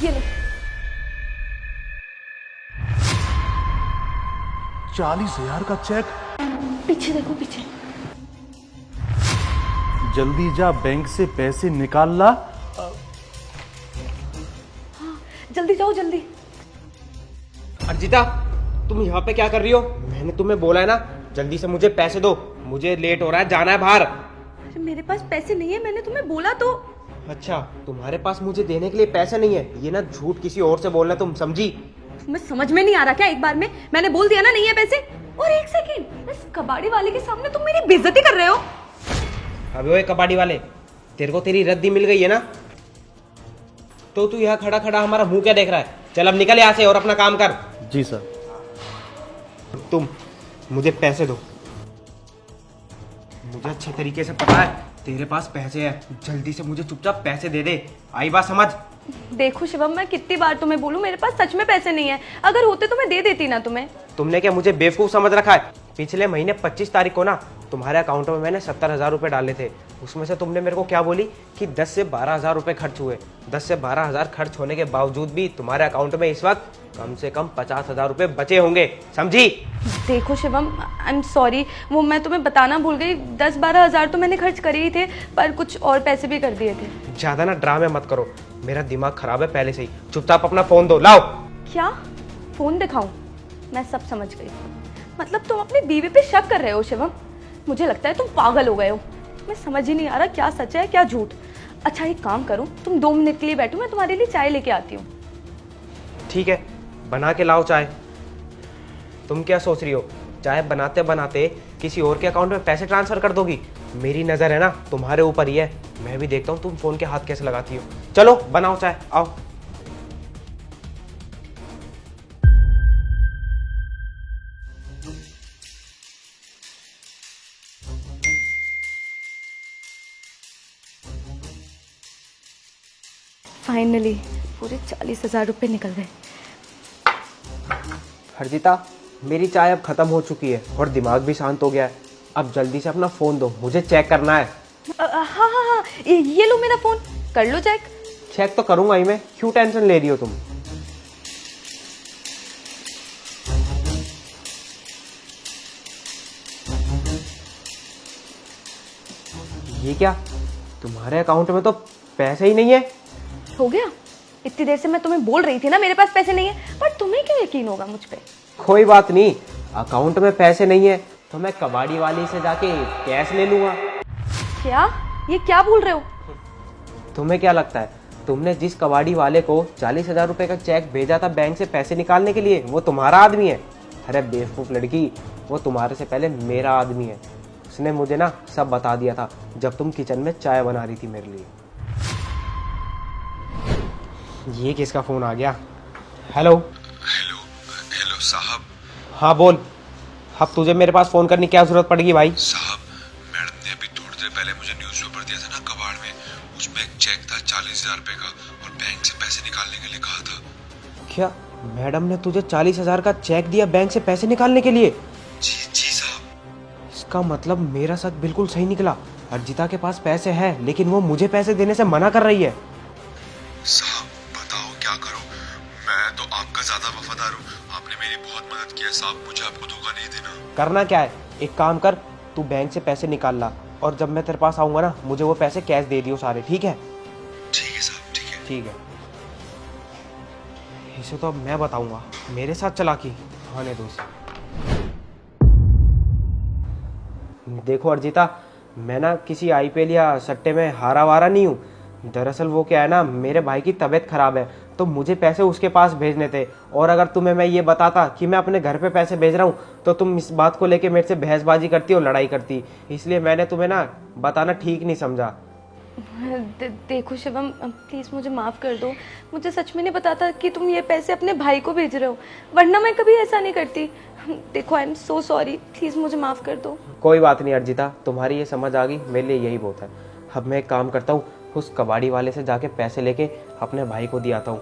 ये ले। 40,000 का चेक। पीछे देखो, पीछे। जल्दी जा, बैंक से पैसे निकाल ला। जल्दी जाओ, जल्दी। अर्जिता, तुम यहाँ पे क्या कर रही हो? मैंने तुम्हें बोला है ना, जल्दी से मुझे पैसे दो, मुझे लेट हो रहा है, जाना है बाहर। अरे मेरे पास पैसे नहीं है, मैंने तुम्हें बोला तो। अच्छा, तुम्हारे पास मुझे देने के लिए पैसे नहीं है, ये ना झूठ किसी और से बोलना, तुम समझी? तुम्हें समझ में नहीं आ रहा क्या? एक बार में मैंने बोल दिया ना नहीं है पैसे। और एक सेकंड, इस कबाड़ी वाले के सामने तुम मेरी बेइज्जती कर रहे हो। अबे ओए कबाड़ी वाले, तेरे को तेरी रद्दी मिल गई है ना, तो तू यहाँ खड़ा खड़ा हमारा मुंह क्या देख रहा है? चल अब निकल यहाँ से और अपना काम कर। जी सर। तुम मुझे पैसे दो, मुझे अच्छे तरीके से पता है तेरे पास पैसे हैं, जल्दी से मुझे चुपचाप पैसे दे दे। आई बात समझ? देखो शिवम, मैं कितनी बार तुम्हें बोलूं, मेरे पास सच में पैसे नहीं है। अगर होते तो मैं दे देती ना तुम्हें। तुमने क्या मुझे बेवकूफ समझ रखा है? पिछले महीने 25 तारीख को ना तुम्हारे अकाउंट में मैंने 70,000 रुपए डाले थे, उसमें से तुमने मेरे को क्या बोली कि 10 से 12,000 रुपए खर्च हुए। 10 से 12,000 खर्च होने के बावजूद भी तुम्हारे अकाउंट में इस वक्त कम से कम 50,000 रुपए बचे होंगे, समझी? देखो शिवम, आई एम सॉरी, वो मैं तुम्हें बताना भूल गई। 10-12 हजार तो मैंने खर्च करे ही थे, पर कुछ और पैसे भी कर दिए थे। ज्यादा ना ड्रामे मत करो, मेरा दिमाग खराब है पहले से ही। चुपचाप अपना फोन दो, लाओ। क्या फोन दिखाऊं? मैं सब समझ गई। मतलब तुम अपनी बीवी पे शक कर रहे हो शिवम? मुझे लगता है तुम पागल हो गए हो। मैं समझ ही नहीं आ रहा क्या सच है क्या झूठ। अच्छा एक काम करूं, तुम 2 मिनट के लिए बैठो, मैं तुम्हारे लिए चाय लेके आती हूँ। ठीक है, बना के लाओ चाय। तुम क्या सोच रही हो, चाय बनाते बनाते किसी और के अकाउंट में पैसे ट्रांसफर कर दोगी? मेरी नजर है ना तुम्हारे ऊपर ही है, मैं भी देखता हूँ तुम फोन के हाथ कैसे लगाती हो। चलो बनाओ चाय, आओ। फाइनली पूरे 40,000 रुपये निकल गए। हरजिता, मेरी चाय अब खत्म हो चुकी है और दिमाग भी शांत हो गया है। अब जल्दी से अपना फोन दो, मुझे चेक करना है। हाँ हाँ हाँ, ये लो मेरा फोन, कर लो चेक। चेक तो करूंगा ही मैं, क्यों टेंशन ले रही हो तुम? ये क्या, तुम्हारे अकाउंट में तो पैसे ही नहीं है। हो गया? इतनी देर से मैं तुम्हें बोल रही थी ना मेरे पास पैसे नहीं है, पर तुम्हें क्यों यकीन होगा मुझ पे? कोई बात नहीं, अकाउंट में पैसे नहीं है तो मैं कबाड़ी वाली से जाके कैश ले लूंगा। क्या? ये क्या बोल रहे हो? तुम्हें क्या लगता है, तुमने जिस कबाड़ी वाले को 40,000 रुपए का चेक भेजा था बैंक से पैसे निकालने के लिए, वो तुम्हारा आदमी है? अरे बेवकूफ लड़की, वो तुम्हारे से पहले मेरा आदमी है। उसने मुझे ना सब बता दिया था जब तुम किचन में चाय बना रही थी मेरे लिए। ये किसका फोन आ गया? हेलो हेलो हेलो साहब। हाँ बोल। अब तुझे मेरे पास फोन करने की क्या जरूरत पड़ेगी भाई? साहब, मैडम ने अभी थोड़ी देर पहले मुझे न्यूज़पेपर दिया था ना कबाड़ में, उसमें एक चेक था 40,000 रुपए का और बैंक से पैसे निकालने के लिए कहा था। क्या मैडम ने तुझे 40,000 का चेक दिया बैंक से पैसे निकालने के लिए? जी जी साहब। इसका मतलब मेरा शक बिल्कुल सही निकला। अर्जिता के पास पैसे हैं लेकिन वो मुझे पैसे देने से मना कर रही है। साहब बताओ क्या करूं, मैं तो आपका ज्यादा वफादार हूं, आपने मेरी बहुत मदद की है साहब, मुझे आपको धोखा नहीं देना। करना क्या है, एक काम कर, तू बैंक से पैसे निकाल ला और जब मैं तेरे पास आऊंगा ना मुझे वो पैसे कैश दे दियो सारे, ठीक है? ठीक है साहब, ठीक है। ठीक है। इसे तो अब मैं बताऊंगा, मेरे साथ चालाकी आने दो इसे। देखो अर्जिता, मैं ना किसी आईपीएल या सट्टे में हारा वारा नहीं हूँ। दरअसल वो क्या है ना, मेरे भाई की तबीयत खराब है तो मुझे पैसे उसके पास भेजने थे, और अगर तुम्हें मैं ये बताता कि मैं अपने घर पे पैसे भेज रहा हूँ तो तुम इस बात को लेके मेरे से बहसबाजी करती और लड़ाई करती, इसलिए मैंने तुम्हें ना बताना ठीक नहीं समझा। देखो शिवम, प्लीज मुझे माफ कर दो। मुझे सच में नहीं पता था कि तुम ये पैसे अपने भाई को भेज रहे हो, वरना मैं कभी ऐसा नहीं करती। देखो I am so sorry, please मुझे माफ कर दो। कोई बात नहीं अर्जिता, तुम्हारी ये समझ आ गई, मेरे लिए यही बहुत है। अब मैं एक काम करता हूँ, उस कबाड़ी वाले से जाके पैसे लेके अपने भाई को दिया आता हूँ।